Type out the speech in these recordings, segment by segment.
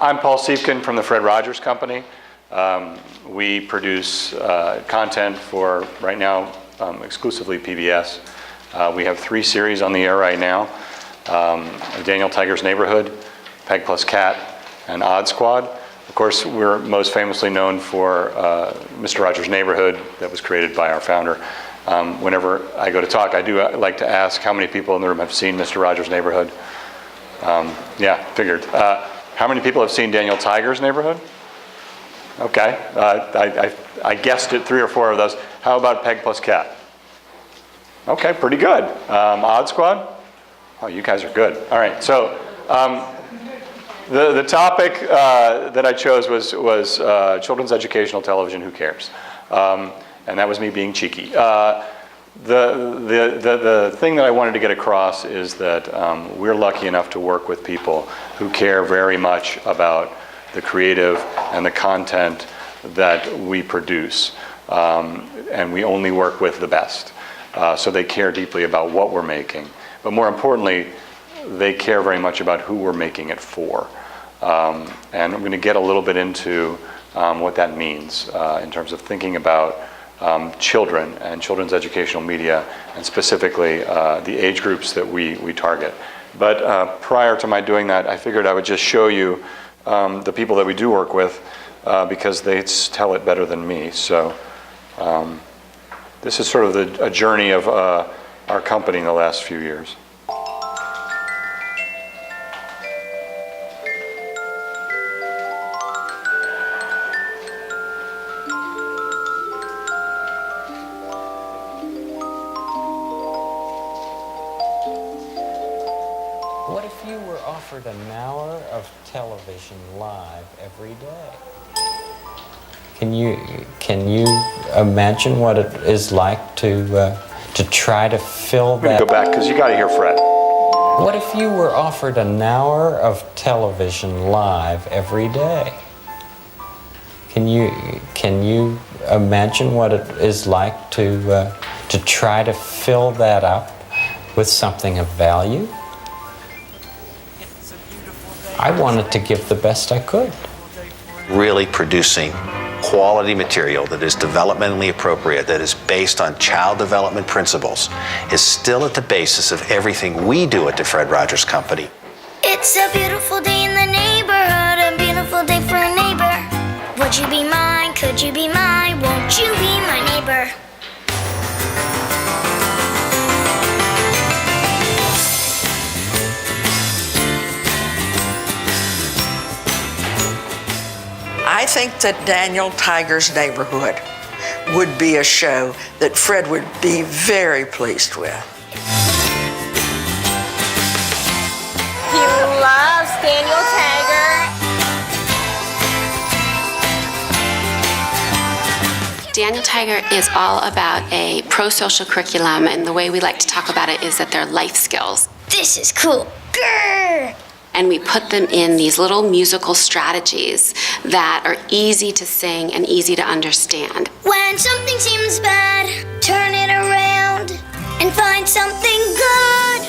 I'm Paul Siefken from the Fred Rogers Company. We produce content for, right now, exclusively PBS. We have 3 series on the air right now. Daniel Tiger's Neighborhood, Peg Plus Cat, and Odd Squad. Of course, we're most famously known for Mr. Rogers' Neighborhood that was created by our founder. Whenever I go to talk, I do like to ask how many people in the room have seen Mr. Rogers' Neighborhood. Yeah, figured. How many people have seen Daniel Tiger's Neighborhood? Okay, I guessed it 3 or 4 of those. How about Peg Plus Cat? Okay, pretty good. Odd Squad? Oh, you guys are good. All right, so the topic that I chose was children's educational television, who cares? And that was me being cheeky. The thing that I wanted to get across is that we're lucky enough to work with people who care very much about the creative and the content that we produce. And we only work with the best. So they care deeply about what we're making. But more importantly, they care very much about who we're making it for. And I'm going to get a little bit into what that means in terms of thinking about children and children's educational media, and specifically the age groups that we target. But prior to my doing that, I figured I would just show you the people that we do work with because they tell it better than me. So this is sort of a journey of our company in the last few years. What if you were offered an hour of television live every day? Can you imagine what it is like to try to fill that? I'm going to go back because you got to hear Fred. What if you were offered an hour of television live every day? Can you imagine what it is like to try to fill that up with something of value? I wanted to give the best I could. Really producing quality material that is developmentally appropriate, that is based on child development principles, is still at the basis of everything we do at the Fred Rogers Company. It's a beautiful day in the neighborhood, a beautiful day for a neighbor. Would you be mine? Could you be mine? Won't you be my neighbor? I think that Daniel Tiger's Neighborhood would be a show that Fred would be very pleased with. He loves Daniel Tiger. Daniel Tiger is all about a pro-social curriculum, and the way we like to talk about it is that they're life skills. This is cool. Grr! And we put them in these little musical strategies that are easy to sing and easy to understand. When something seems bad, turn it around and find something good.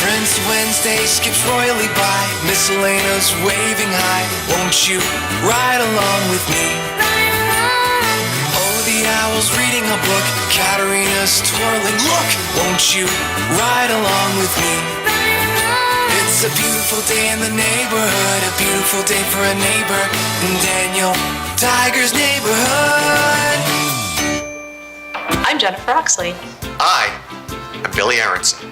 Friends Wednesday skips royally by, miscellaneous waving high. Won't you ride along with me? Ride along. Oh, the owl's reading a book, Katarina's twirling. Look, won't you ride along with me? It's a beautiful day in the neighborhood, a beautiful day for a neighbor in Daniel Tiger's Neighborhood. I'm Jennifer Oxley. I am Billy Aronson.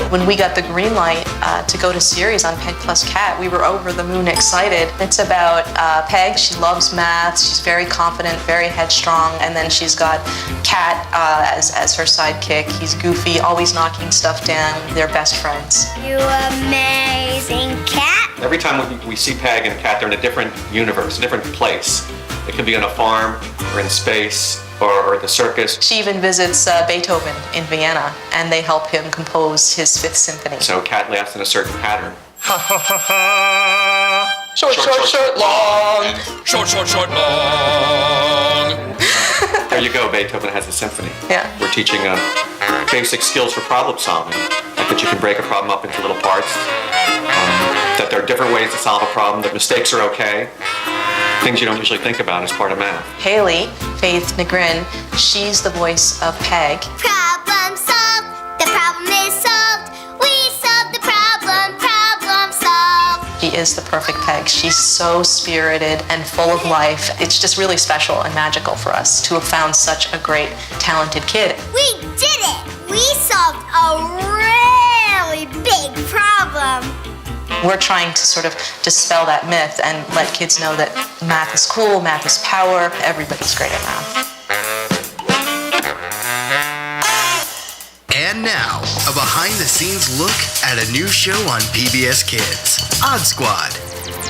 When we got the green light to go to series on Peg Plus Cat, we were over the moon excited. It's about Peg. She loves math. She's very confident, very headstrong. And then she's got Cat as her sidekick. He's goofy, always knocking stuff down. They're best friends. You amazing cat. Every time we see Peg and Cat, they're in a different universe, a different place. It could be on a farm or in space or the circus. She even visits Beethoven in Vienna, and they help him compose his 5th Symphony. So Cat laughs in a certain pattern. Ha ha ha ha. Short, long. Short, long. There you go, Beethoven has a symphony. Yeah. We're teaching basic skills for problem solving. Like that you can break a problem up into little parts that there are different ways to solve a problem, that mistakes are okay, things you don't usually think about as part of math. Haley, Faith Negrin, she's the voice of Peg. Problem solved. The problem is solved. We solved the problem. Problem solved. She is the perfect Peg. She's so spirited and full of life. It's just really special and magical for us to have found such a great, talented kid. We did it. We solved a really big problem. We're trying to sort of dispel that myth and let kids know that math is cool, math is power, everybody's great at math. And now, a behind-the-scenes look at a new show on PBS Kids, Odd Squad.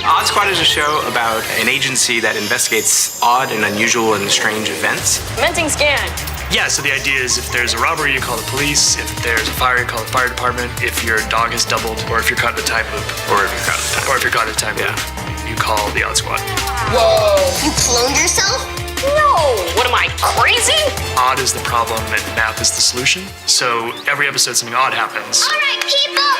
Odd Squad is a show about an agency that investigates odd and unusual and strange events. Commencing scan. Yeah, so the idea is if there's a robbery, you call the police. If there's a fire, you call the fire department. If your dog has doubled, or if you're caught in a time loop. Or if you're caught in a time loop, you call the Odd Squad. Whoa! You cloned yourself? No! What am I, crazy? Odd is the problem and math is the solution. So every episode something odd happens. All right, people,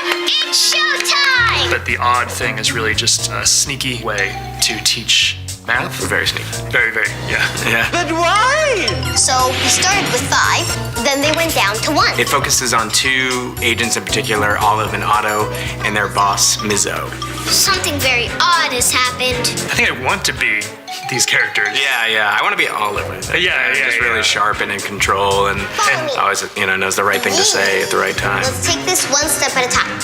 it's showtime! But the odd thing is really just a sneaky way to teach math. We're very sneaky. Very, yeah. But why? So we started with 5, then they went down to 1. It focuses on 2 agents in particular, Olive and Otto, and their boss, Mizzo. Something very odd has happened. I think I want to be these characters. Yeah, I want to be Olive. Just really sharp and in control and always, knows the right thing to say at the right time. Let's take this one step at a time.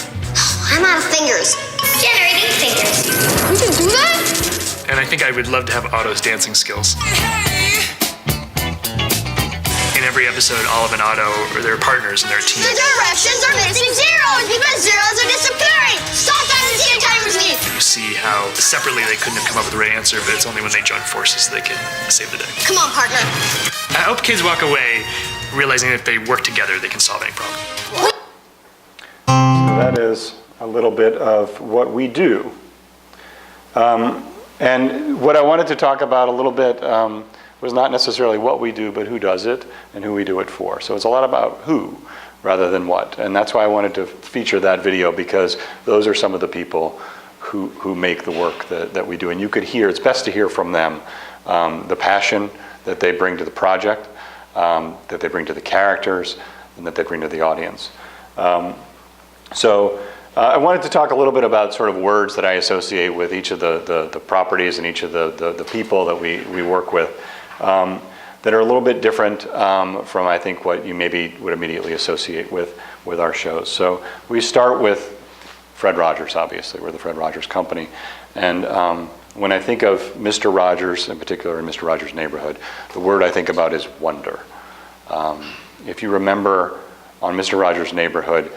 I'm out of fingers. Generating fingers. You can do that? And I think I would love to have Otto's dancing skills. In every episode, Olive and Otto are their partners and their team. The directions are missing zeros because zeros are disappearing. Stop that and see timers me. You see how separately they couldn't have come up with the right answer, but it's only when they join forces they can save the day. Come on, partner. I hope kids walk away realizing that if they work together, they can solve any problem. So that is a little bit of what we do. And what I wanted to talk about a little bit was not necessarily what we do, but who does it and who we do it for. So it's a lot about who rather than what. And that's why I wanted to feature that video, because those are some of the people who make the work that we do. And you could hear, it's best to hear from them, the passion that they bring to the project, that they bring to the characters, and that they bring to the audience. I wanted to talk a little bit about sort of words that I associate with each of the properties and each of the people that we work with that are a little bit different from, I think, what you maybe would immediately associate with our shows. So we start with Fred Rogers, obviously. We're the Fred Rogers Company. And when I think of Mr. Rogers, in particular in Mr. Rogers' Neighborhood, the word I think about is wonder. If you remember on Mr. Rogers' Neighborhood,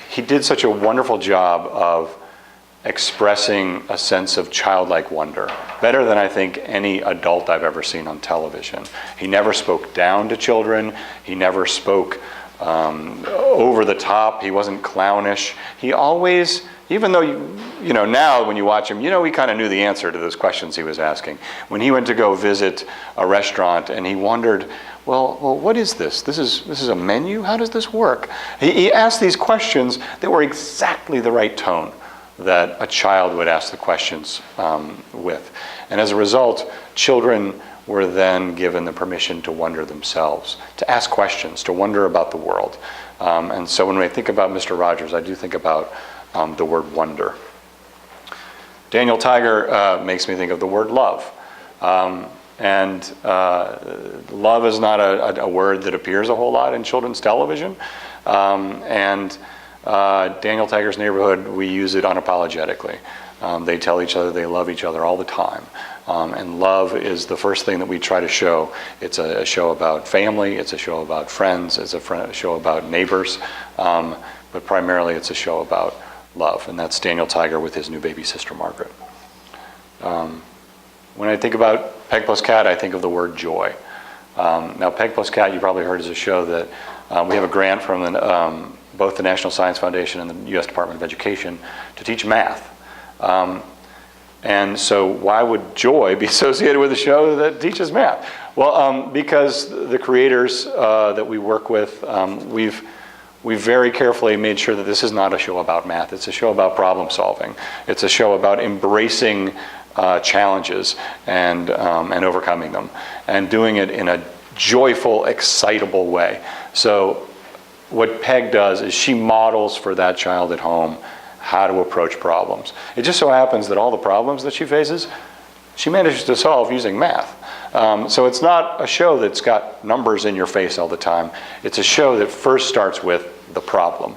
he did such a wonderful job of expressing a sense of childlike wonder, better than I think any adult I've ever seen on television. He never spoke down to children. He never spoke over the top. He wasn't clownish. He always, even though, now when you watch him, he kind of knew the answer to those questions he was asking. When he went to go visit a restaurant and he wondered, well, what is this? This is a menu? How does this work? He asked these questions that were exactly the right tone that a child would ask the questions with. And as a result, children were then given the permission to wonder themselves, to ask questions, to wonder about the world. And so when I think about Mr. Rogers, I do think about the word wonder. Daniel Tiger makes me think of the word love. And love is not a word that appears a whole lot in children's television. And Daniel Tiger's Neighborhood, we use it unapologetically. They tell each other they love each other all the time. And love is the first thing that we try to show. It's a show about family, it's a show about friends, it's a show about neighbors, but primarily it's a show about love. And that's Daniel Tiger with his new baby sister, Margaret. When I think about Peg Plus Cat, I think of the word joy. Now, Peg Plus Cat, you probably heard, is a show that we have a grant from both the National Science Foundation and the U.S. Department of Education to teach math. And so why would joy be associated with a show that teaches math? Well, because the creators that we work with, we've we very carefully made sure that this is not a show about math. It's a show about problem solving. It's a show about embracing challenges and overcoming them, and doing it in a joyful, excitable way. So what Peg does is she models for that child at home how to approach problems. It just so happens that all the problems that she faces, she manages to solve using math. So it's not a show that's got numbers in your face all the time. It's a show that first starts with the problem,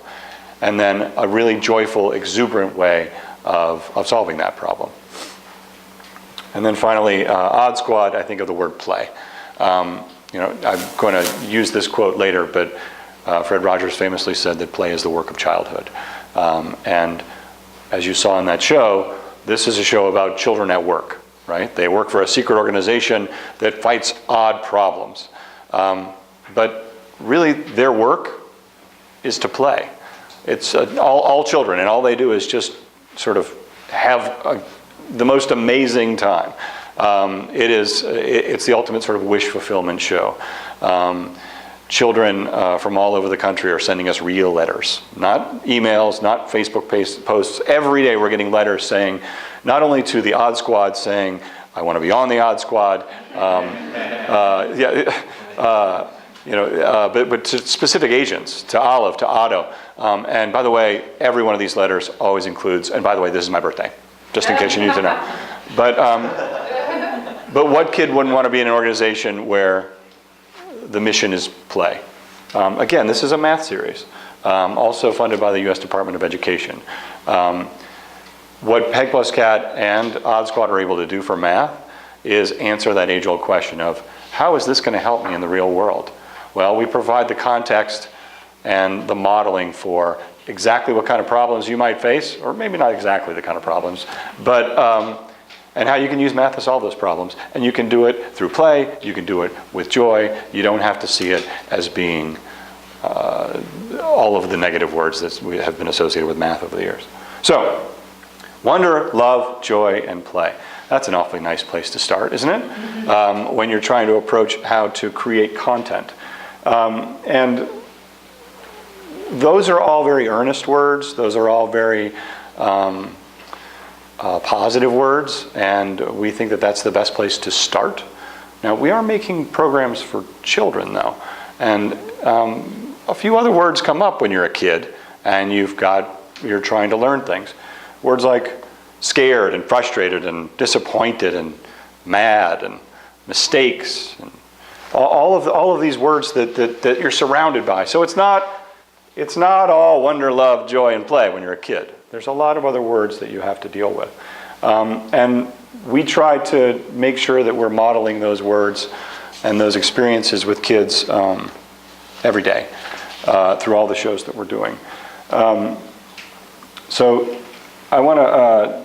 and then a really joyful, exuberant way of solving that problem. And then finally, Odd Squad, I think of the word play. You know, I'm going to use this quote later, but Fred Rogers famously said that play is the work of childhood. And as you saw in that show, this is a show about children at work, right? They work for a secret organization that fights odd problems. But really, their work is to play. It's all children, and all they do is just sort of have the most amazing time. It's the ultimate sort of wish fulfillment show. Children from all over the country are sending us real letters, not emails, not Facebook posts. Every day we're getting letters saying, not only to the Odd Squad saying, I want to be on the Odd Squad, but to specific agents, to Olive, to Otto. And by the way, every one of these letters always includes, and by the way, this is my birthday, just in case you need to know. But what kid wouldn't want to be in an organization where the mission is play? Again, this is a math series, also funded by the U.S. Department of Education. What Peg plus Cat and Odd Squad are able to do for math is answer that age-old question of, how is this going to help me in the real world? Well, we provide the context and the modeling for exactly what kind of problems you might face, or maybe not exactly the kind of problems, but and how you can use math to solve those problems. And you can do it through play, you can do it with joy. You don't have to see it as being all of the negative words that have been associated with math over the years. So, wonder, love, joy, and play. That's an awfully nice place to start, isn't it? Mm-hmm. When you're trying to approach how to create content. And those are all very earnest words. Those are all very positive words, and we think that that's the best place to start. Now, we are making programs for children, though, and a few other words come up when you're a kid and you're trying to learn things. Words like scared and frustrated and disappointed and mad and mistakes, and all of these words that you're surrounded by. So it's not all wonder, love, joy, and play when you're a kid. There's a lot of other words that you have to deal with. And we try to make sure that we're modeling those words and those experiences with kids every day through all the shows that we're doing. So I want to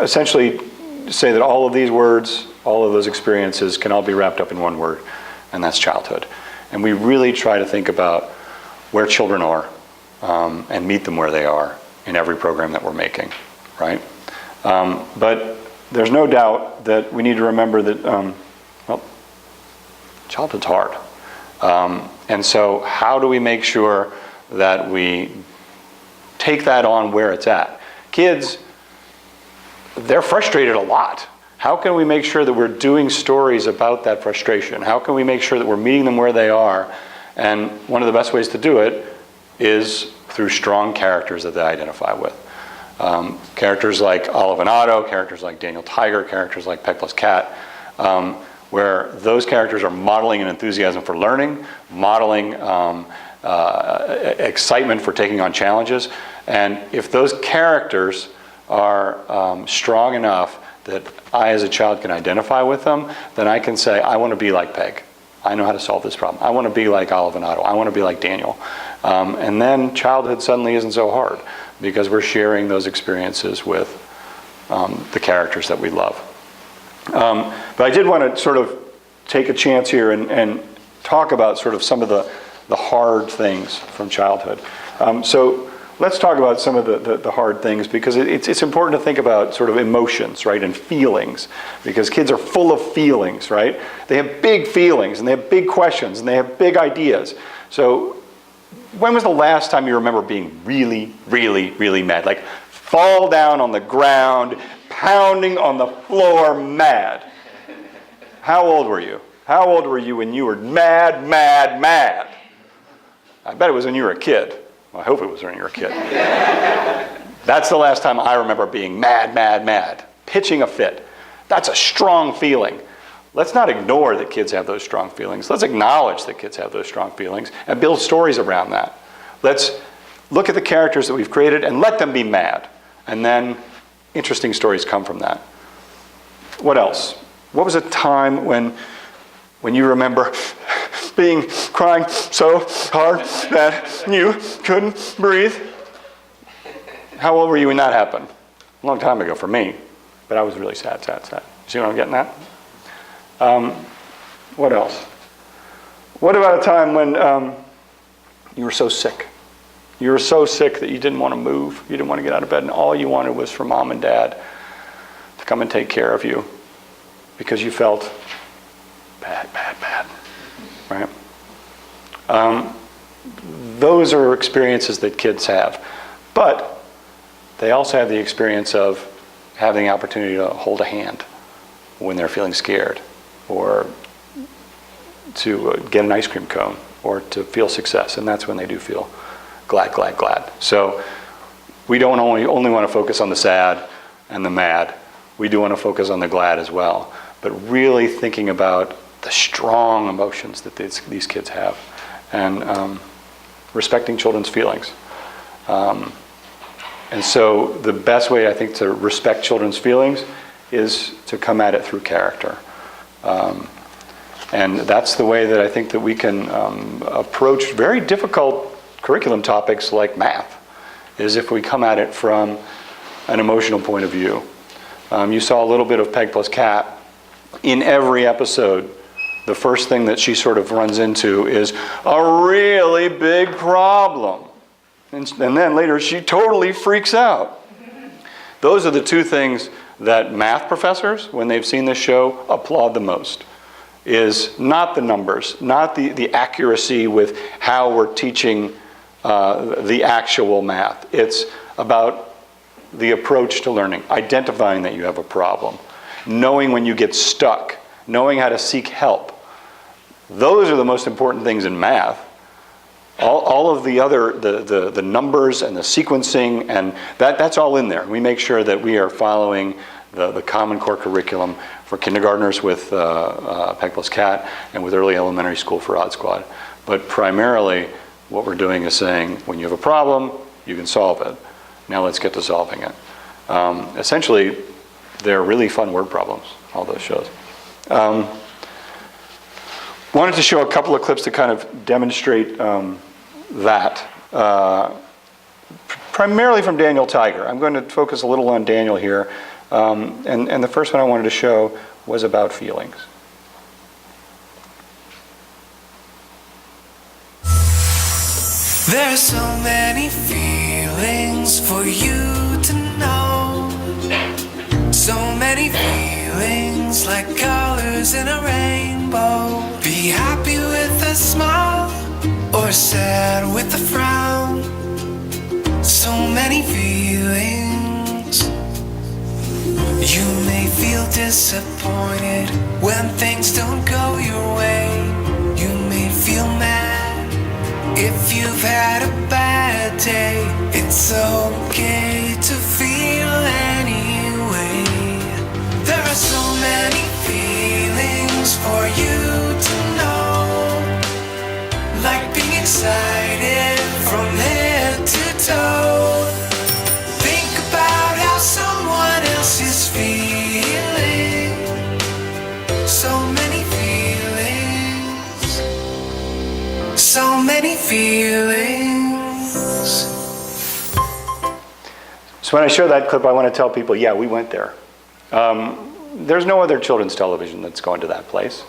essentially say that all of these words, all of those experiences can all be wrapped up in one word, and that's childhood. And we really try to think about where children are and meet them where they are in every program that we're making, right? But there's no doubt that we need to remember that, childhood's hard. And so how do we make sure that we take that on where it's at? Kids, they're frustrated a lot. How can we make sure that we're doing stories about that frustration? How can we make sure that we're meeting them where they are? And one of the best ways to do it is through strong characters that they identify with. Characters like Olive and Otto, characters like Daniel Tiger, characters like Peg plus Cat, where those characters are modeling an enthusiasm for learning, modeling excitement for taking on challenges. And if those characters are strong enough that I as a child can identify with them, then I can say, I want to be like Peg. I know how to solve this problem. I want to be like Olive and Otto. I want to be like Daniel. And then childhood suddenly isn't so hard because we're sharing those experiences with the characters that we love. But I did want to sort of take a chance here and talk about sort of some of the hard things from childhood. So let's talk about some of the hard things, because it's important to think about sort of emotions, right, and feelings, because kids are full of feelings, right? They have big feelings, and they have big questions, and they have big ideas. So when was the last time you remember being really, really, really mad? Like fall down on the ground, pounding on the floor, mad. How old were you? How old were you when you were mad, mad, mad? I bet it was when you were a kid. Well, I hope it was when you were a kid. That's the last time I remember being mad, mad, mad. Pitching a fit. That's a strong feeling. Let's not ignore that kids have those strong feelings. Let's acknowledge that kids have those strong feelings and build stories around that. Let's look at the characters that we've created and let them be mad. And then interesting stories come from that. What else? What was a time when you remember crying so hard that you couldn't breathe? How old were you when that happened? A long time ago for me, but I was really sad. See what I'm getting at? What else? What about a time when you were so sick? You were so sick that you didn't want to move. You didn't want to get out of bed, and all you wanted was for mom and dad to come and take care of you because you felt bad, right? Those are experiences that kids have. But they also have the experience of having the opportunity to hold a hand when they're feeling scared, or to get an ice cream cone, or to feel success, and that's when they do feel glad. So we don't only want to focus on the sad and the mad. We do want to focus on the glad as well, but really thinking about the strong emotions that these kids have, and respecting children's feelings. And so the best way, I think, to respect children's feelings is to come at it through character. And that's the way that I think that we can approach very difficult curriculum topics like math, is if we come at it from an emotional point of view. You saw a little bit of Peg plus Cat. In every episode, the first thing that she sort of runs into is a really big problem. And then later she totally freaks out. Those are the two things that math professors, when they've seen this show, applaud the most. Is not the numbers, not the accuracy with how we're teaching the actual math. It's about the approach to learning, identifying that you have a problem, knowing when you get stuck, knowing how to seek help. Those are the most important things in math. All of the other, the numbers and the sequencing, and that's all in there. We make sure that we are following the Common Core curriculum for kindergartners with Peg plus Cat, and with early elementary school for Odd Squad. But primarily, what we're doing is saying, when you have a problem, you can solve it. Now let's get to solving it. Essentially, they're really fun word problems, all those shows. Wanted to show a couple of clips to kind of demonstrate that. Primarily from Daniel Tiger. I'm going to focus a little on Daniel here. And the first one I wanted to show was about feelings. There's so many feelings for you to know. So many feelings like colors in a rainbow. Be happy with a smile or sad with a frown. So many feelings. You may feel disappointed when things don't go your way. You may feel mad if you've had a bad day. It's okay to feel anyway. There are so many feelings for you to know, like being excited from head to toe. Think about how someone else is feeling. So many feelings. So many feelings. So when I show that clip, I want to tell people, yeah, we went there. There's no other children's television that's going to that place.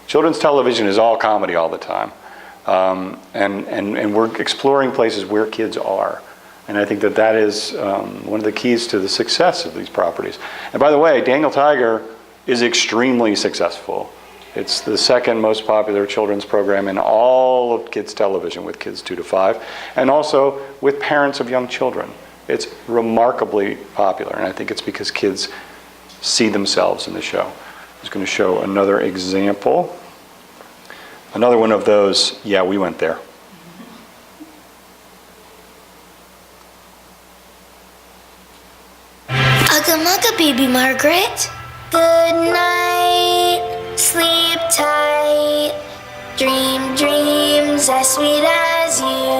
Children's television is all comedy all the time. And we're exploring places where kids are. And I think that is one of the keys to the success of these properties. And by the way, Daniel Tiger is extremely successful It's the second most popular children's program in all of kids television with kids 2 to 5, and also with parents of young children. It's remarkably popular, and I think it's because kids see themselves in the show. I'm just going to show another example. Another one of those, yeah, we went there. Ugga mugga, baby Margaret. Good night, sleep tight. Dream dreams as sweet as you.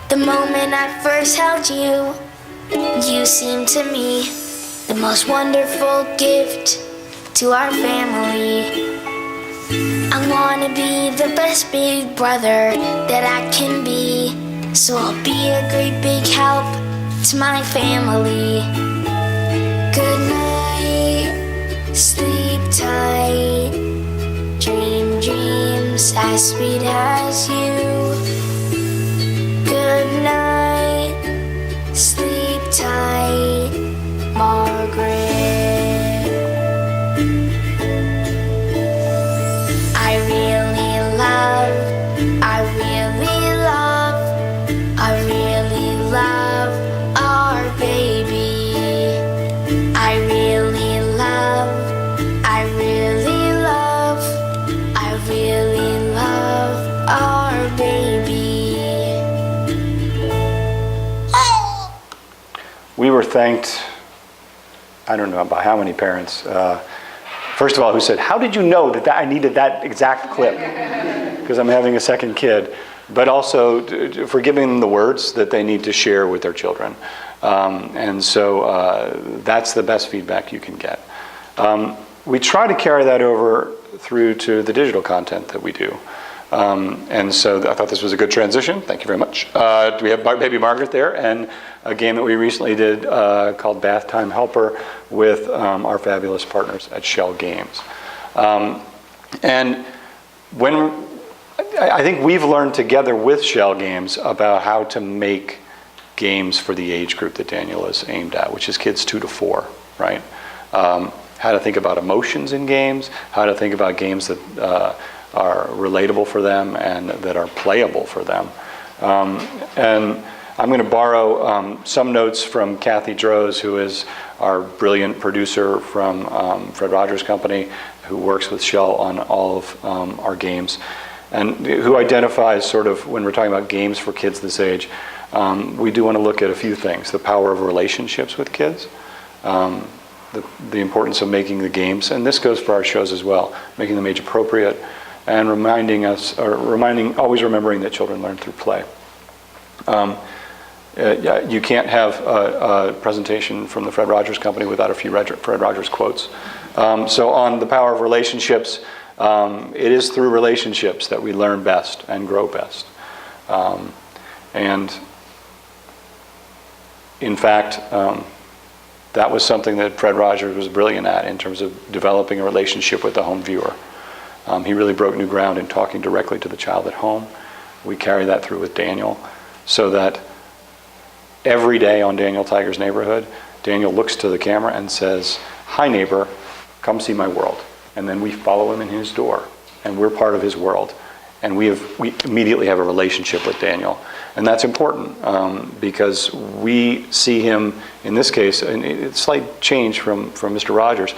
The moment I first held you, you seemed to me the most wonderful gift to our family. I wanna be the best big brother that I can be, so I'll be a great big help to my family. Good night, sleep tight, dream dreams as sweet as you. Good night, sleep tight, Margaret. I really love our baby. I really love our baby. We were thanked, I don't know by how many parents, first of all, who said, how did you know that I needed that exact clip? Because I'm having a second kid. But also for giving them the words that they need to share with their children. And so that's the best feedback you can get. We try to carry that over through to the digital content that we do. And so I thought this was a good transition. Thank you very much. We have Baby Margaret there, and a game that we recently did called Bath Time Helper with our fabulous partners at Shell Games. And when I think we've learned together with Shell Games about how to make games for the age group that Daniel is aimed at, which is kids 2 to 4, right? How to think about emotions in games, how to think about games that are relatable for them and that are playable for them. And I'm going to borrow some notes from Kathy Droz, who is our brilliant producer from Fred Rogers Company, who works with Shell on all of our games, and who identifies sort of, when we're talking about games for kids this age, we do want to look at a few things. The power of relationships with kids, the importance of making the games, and this goes for our shows as well, making them age appropriate, and always remembering that children learn through play. You can't have a presentation from the Fred Rogers Company without a few Fred Rogers quotes. So on the power of relationships, it is through relationships that we learn best and grow best. And in fact, that was something that Fred Rogers was brilliant at in terms of developing a relationship with the home viewer. He really broke new ground in talking directly to the child at home. We carry that through with Daniel, so that every day on Daniel Tiger's Neighborhood, Daniel looks to the camera and says, "Hi neighbor, come see my world." And then we follow him in his door, and we're part of his world. And we immediately have a relationship with Daniel. And that's important because we see him, in this case, and it's a slight change from Mr. Rogers.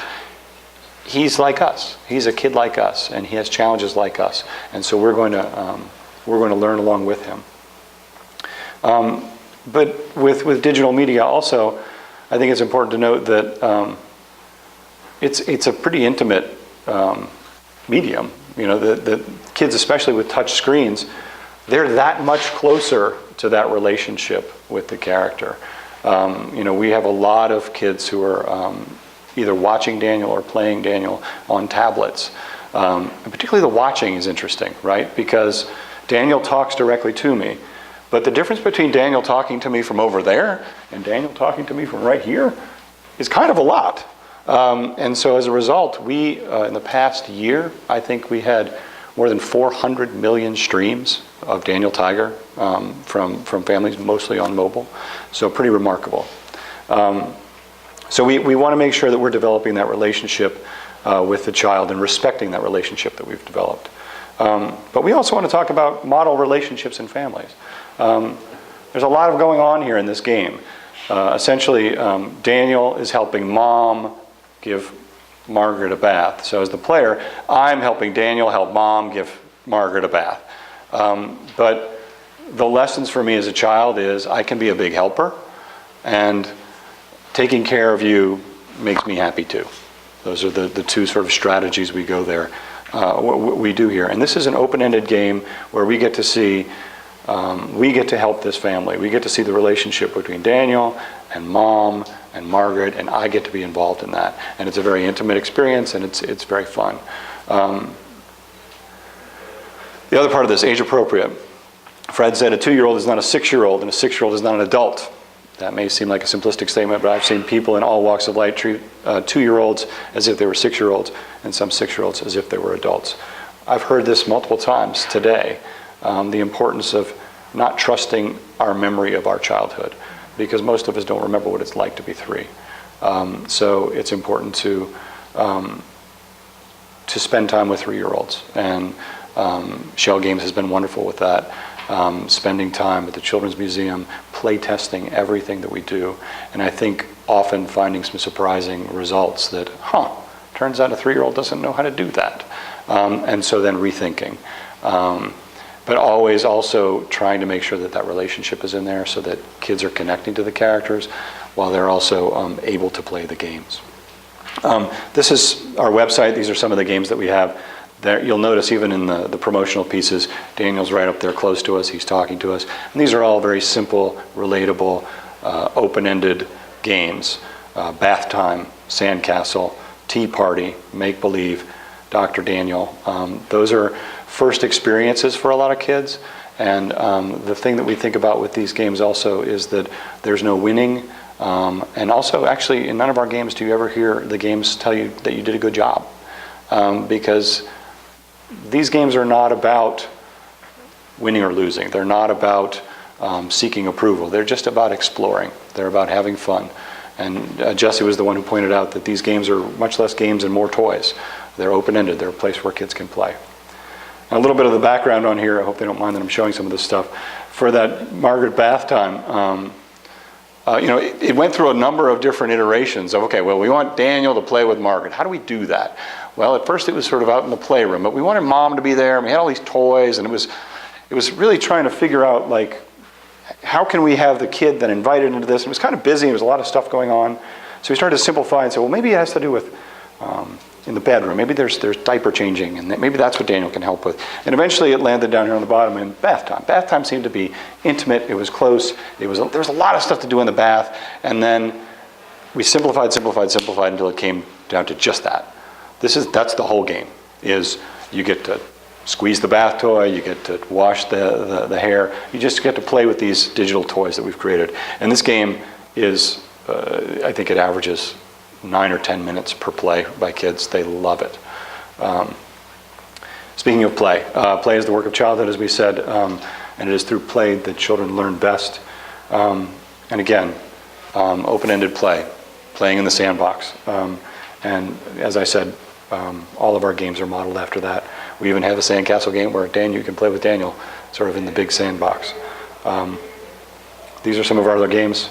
He's like us. He's a kid like us, and he has challenges like us. And so we're going to learn along with him. But with digital media also, I think it's important to note that it's a pretty intimate medium. You know, the kids, especially with touch screens, they're that much closer to that relationship with the character. You know, we have a lot of kids who are either watching Daniel or playing Daniel on tablets. And particularly the watching is interesting, right? Because Daniel talks directly to me. But the difference between Daniel talking to me from over there and Daniel talking to me from right here is kind of a lot. And so as a result, we, in the past year, I think we had more than 400 million streams of Daniel Tiger from families, mostly on mobile. So pretty remarkable. So we want to make sure that we're developing that relationship with the child and respecting that relationship that we've developed. But we also want to talk about model relationships in families. There's a lot of going on here in this game. Essentially, Daniel is helping mom give Margaret a bath. So as the player, I'm helping Daniel help mom give Margaret a bath. But the lessons for me as a child is I can be a big helper, and taking care of you makes me happy too. Those are the two sort of strategies we go there. What we do here. And this is an open-ended game where we get to see, we get to help this family. We get to see the relationship between Daniel and mom and Margaret, and I get to be involved in that. And it's a very intimate experience, and it's very fun. The other part of this, age appropriate. Fred said a 2-year-old is not a 6-year-old, and a 6-year-old is not an adult. That may seem like a simplistic statement, but I've seen people in all walks of life treat 2-year-olds as if they were 6-year-olds, and some 6-year-olds as if they were adults. I've heard this multiple times today, the importance of not trusting our memory of our childhood, because most of us don't remember what it's like to be 3. So it's important to spend time with 3-year-olds, and Shell Games has been wonderful with that. Spending time at the Children's Museum, play testing everything that we do, and I think often finding some surprising results that, turns out a 3-year-old doesn't know how to do that. And so then rethinking. But always also trying to make sure that that relationship is in there so that kids are connecting to the characters while they're also able to play the games. This is our website. These are some of the games that we have. There, you'll notice even in the promotional pieces, Daniel's right up there close to us. He's talking to us. And these are all very simple, relatable, open-ended games. Bath Time, Sandcastle, Tea Party, Make Believe, Dr. Daniel. Those are first experiences for a lot of kids. And the thing that we think about with these games also is that there's no winning. And also, actually, in none of our games do you ever hear the games tell you that you did a good job. Because these games are not about winning or losing. They're not about seeking approval. They're just about exploring. They're about having fun. And Jesse was the one who pointed out that these games are much less games and more toys. They're open-ended. They're a place where kids can play. And a little bit of the background on here, I hope they don't mind that I'm showing some of this stuff. For that Margaret Bath Time, it went through a number of different iterations of, okay, well, we want Daniel to play with Margaret. How do we do that? Well, at first it was sort of out in the playroom, but we wanted mom to be there, and we had all these toys, and it was really trying to figure out, like, how can we have the kid then invited into this? And it was kind of busy, there was a lot of stuff going on. So we started to simplify and say, well, maybe it has to do with in the bedroom. Maybe there's diaper changing, and maybe that's what Daniel can help with. And eventually it landed down here on the bottom in bath time. Bath time seemed to be intimate, it was close, there was a lot of stuff to do in the bath, and then we simplified until it came down to just that. That's the whole game, is you get to squeeze the bath toy, you get to wash the hair, you just get to play with these digital toys that we've created. And this game is, I think it averages 9 or 10 minutes per play by kids. They love it. Speaking of play, play is the work of childhood, as we said, and it is through play that children learn best. And again, open-ended play, playing in the sandbox. And as I said, all of our games are modeled after that. We even have a sandcastle game where you can play with Daniel sort of in the big sandbox. These are some of our other games.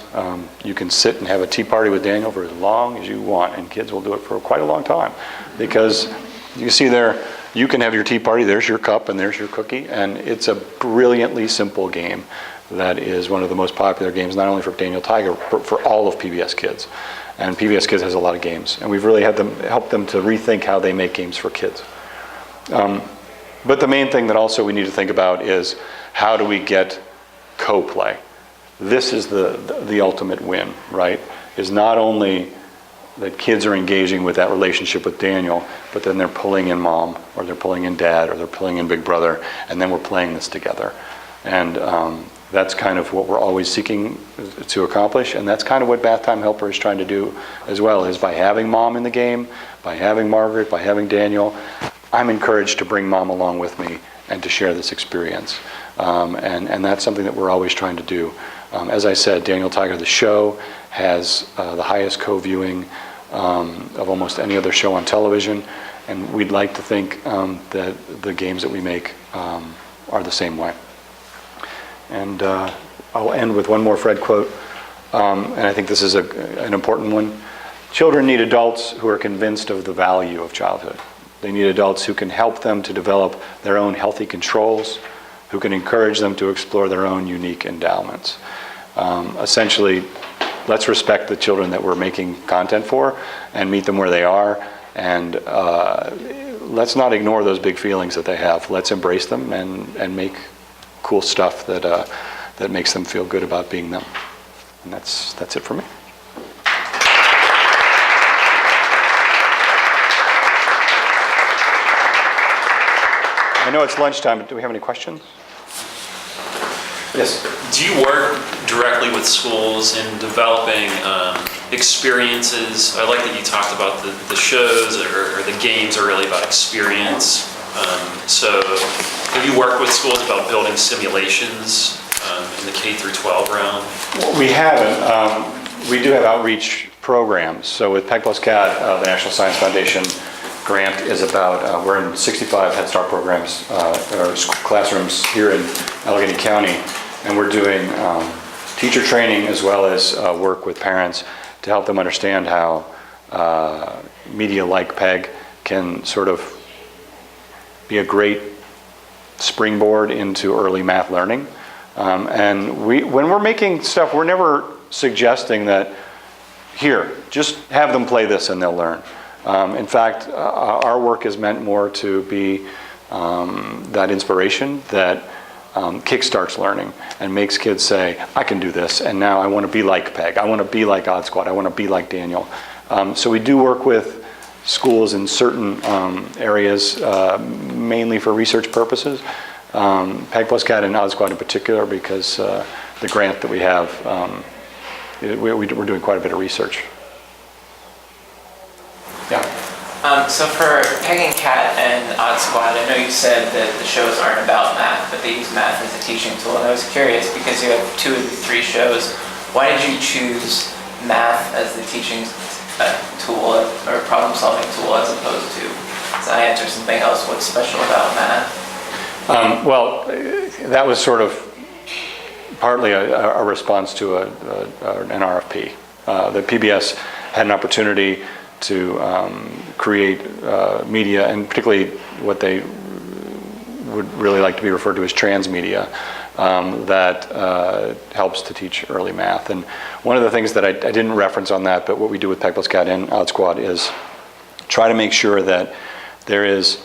You can sit and have a tea party with Daniel for as long as you want, and kids will do it for quite a long time. Because you see there, you can have your tea party, there's your cup and there's your cookie, and it's a brilliantly simple game that is one of the most popular games, not only for Daniel Tiger, but for all of PBS Kids. And PBS Kids has a lot of games, and we've really had them help them to rethink how they make games for kids. But the main thing that also we need to think about is how do we get co-play? This is the ultimate win, right? Is not only that kids are engaging with that relationship with Daniel, but then they're pulling in mom, or they're pulling in dad, or they're pulling in big brother, and then we're playing this together. And that's kind of what we're always seeking to accomplish, and that's kind of what Bath Time Helper is trying to do as well, is by having mom in the game, by having Margaret, by having Daniel, I'm encouraged to bring mom along with me and to share this experience. And that's something that we're always trying to do. As I said, Daniel Tiger, the show, has the highest co-viewing of almost any other show on television, and we'd like to think that the games that we make are the same way. And I'll end with one more Fred quote, and I think this is an important one. Children need adults who are convinced of the value of childhood. They need adults who can help them to develop their own healthy controls, who can encourage them to explore their own unique endowments. Essentially, let's respect the children that we're making content for and meet them where they are, and let's not ignore those big feelings that they have. Let's embrace them and make cool stuff that makes them feel good about being them. And that's it for me. I know it's lunchtime, but do we have any questions? Yes. Do you work directly with schools in developing experiences? I like that you talked about the shows or the games are really about experience. So have you worked with schools about building simulations in the K through 12 realm? Well, we haven't. We do have outreach programs. So with PEG plus CAT, the National Science Foundation grant is about, we're in 65 Head Start programs, or classrooms here in Allegheny County, and we're doing teacher training as well as work with parents to help them understand how media like PEG can sort of be a great springboard into early math learning. And when we're making stuff, we're never suggesting that, here, just have them play this and they'll learn. In fact, our work is meant more to be that inspiration that kickstarts learning and makes kids say, I can do this, and now I want to be like PEG, I want to be like Odd Squad, I want to be like Daniel. So we do work with schools in certain areas, mainly for research purposes. PEG plus CAT and Odd Squad in particular, because the grant that we have, we're doing quite a bit of research. Yeah. So for PEG and CAT and Odd Squad, I know you said that the shows aren't about math, but they use math as a teaching tool. And I was curious, because you have 2 of the 3 shows, why did you choose math as the teaching tool or problem-solving tool as opposed to science or something else? What's special about math? Well, that was sort of partly a response to an RFP. The PBS had an opportunity to create media, and particularly what they would really like to be referred to as transmedia, that helps to teach early math. And one of the things that I didn't reference on that, but what we do with PEG plus CAT and Odd Squad is try to make sure that there is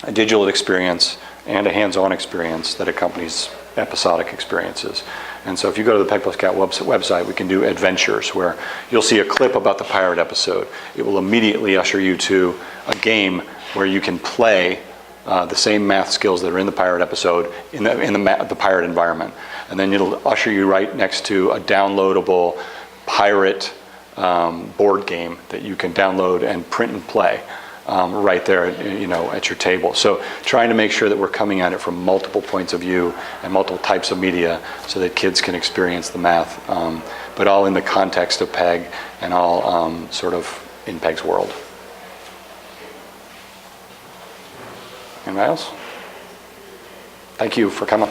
a digital experience and a hands-on experience that accompanies episodic experiences. And so if you go to the PEG plus CAT website, we can do adventures where you'll see a clip about the pirate episode. It will immediately usher you to a game where you can play the same math skills that are in the pirate episode in the pirate environment. And then it'll usher you right next to a downloadable pirate board game that you can download and print and play. Right there, at your table. So trying to make sure that we're coming at it from multiple points of view and multiple types of media so that kids can experience the math, but all in the context of PEG and all sort of in PEG's world. Anybody else? Thank you for coming.